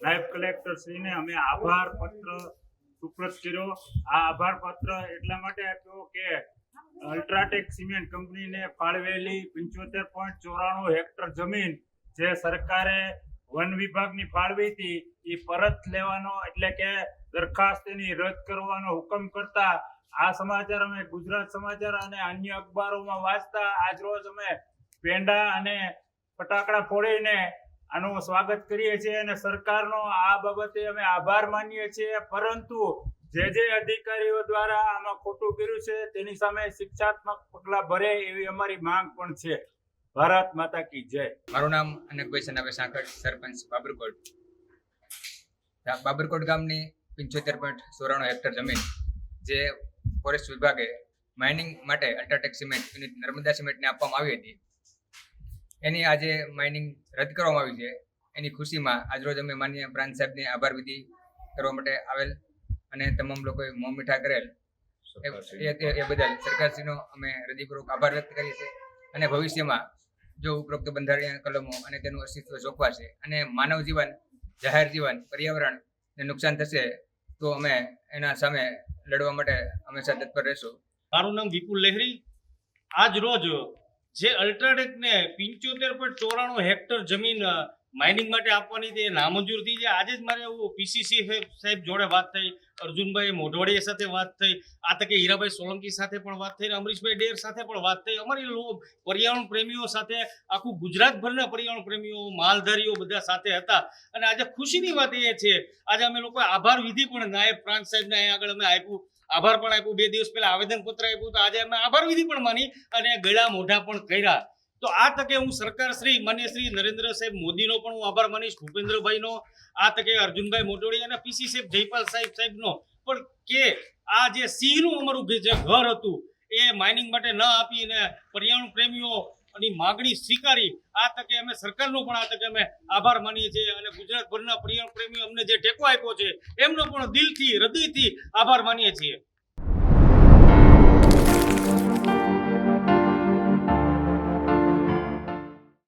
નાયબ કલેક્ટર શ્રીને અમે આભાર પત્ર સુપ્રત કર્યો। આ આભાર પત્ર એટલા માટે આપ્યો કે અલ્ટ્રાટેક સિમેન્ટ કંપનીને ફાળવેલી 75.94 હેક્ટર જમીન જે સરકારે વન વિભાગની ફાળવી હતી એ પરત લેવાનો એટલે કે દરખાસ્ત એની રદ કરવાનો હુકમ કરતા આ સમાચાર અમે ગુજરાત સમાચાર અને અન્ય અખબારોમાં વાંચતા આજરોજ અમે પેંડા અને ફટાકડા ફોડીને આનું સ્વાગત કરીએ છીએ અને સરકારનો આ બાબતે અમે આભાર માનીએ છીએ। પરંતુ જે અધિકારીઓ દ્વારા આમાં ખોટું કર્યું છે તેની સામે શિક્ષાત્મક પગલાં ભરે એવી અમારી માંગ પણ છે। ભારત માતા કી જય। મારું નામ અનકભાઈ સનાભાઈ સાંકળ, સરપંચ બાબરકોટ ગામની 75.94 હેક્ટર જમીન જે ફોરેસ્ટ વિભાગે માઇનિંગ માટે અલ્ટ્રાટેક સિમેન્ટ યુનિટ નર્મદા સિમેન્ટને આપવામાં આવી હતી એની આજે માઇનિંગ રદ કરવામાં આવી છે। એની ખુશીમાં આજરોજ અમે માનનીય પ્રાંત સાહેબને આભાર વિધિ કરવા માટે આવેલ અને તમામ લોકોએ મોં મીઠા કરેલ એ બદલ સરકારશ્રીનો અમે હૃદયપૂર્વક આભાર વ્યક્ત કરીએ છીએ। અને ભવિષ્યમાં જો ઉપરોક્ત બંધારણીય કલમો અને તેનું અસ્તિત્વ ચોકવાશે અને માનવ જીવન, જાહેર જીવન, પર્યાવરણને નુકસાન થશે તો અમે એના સામે લડવા માટે હંમેશા તત્પર રહીશું। મારું નામ વિપુલ લહેરી। આજ રોજ જે અલ્ટ્રાટેકને 75.94 હેક્ટર જમીન માઇનિંગ માટે આપવાની તે નામંજૂર થઈ છે। આજે જ મારે એવું પીસીસી સાહેબ જોડે વાત થઈ, અર્જુનભાઈ મોઢવાડિયા સાથે વાત થઈ, આ તકે હીરાભાઈ સોલંકી સાથે પણ વાત થઈ, અમરીશભાઈ ડેર સાથે પણ વાત થઈ। અમારી પર્યાવરણ પ્રેમીઓ સાથે આખું ગુજરાતભરના પર્યાવરણ પ્રેમીઓ, માલધારીઓ બધા સાથે હતા। અને આજે ખુશીની વાત એ છે આજે અમે લોકો આભાર વિધિ પણ નાયબ પ્રાંત સાહેબને અહીંયા આગળ અમે આપ્યું, આભાર પણ આપ્યું। 2 દિવસ પહેલા આવેદનપત્ર આપ્યું તો આજે અમે આભાર વિધિ પણ માની અને ગળા મોઢા પણ કર્યા। તો આ તકે હું સરકાર શ્રી માન્ય શ્રી નરેન્દ્ર સાહેબ મોદીનો પણ હું આભાર માનીશ, ભૂપેન્દ્રભાઈનો, આ તકે અર્જુનભાઈ મોટોડિયા અને પીસી સાહેબ જયપાલ સાહેબનો પણ કે આ જે સિંહનું અમારું જે ઘર હતું એ માઇનિંગ માટે ન આપીને પર્યાવરણ પ્રેમીઓ ની માગણી સ્વીકારી આ તકે અમે સરકારનો પણ આ તકે અમે આભાર માનીએ છીએ અને ગુજરાતભરના પર્યાવરણ પ્રેમીઓ અમને જે ટેકો આપ્યો છે એમનો પણ દિલથી, હૃદયથી આભાર માનીએ છીએ।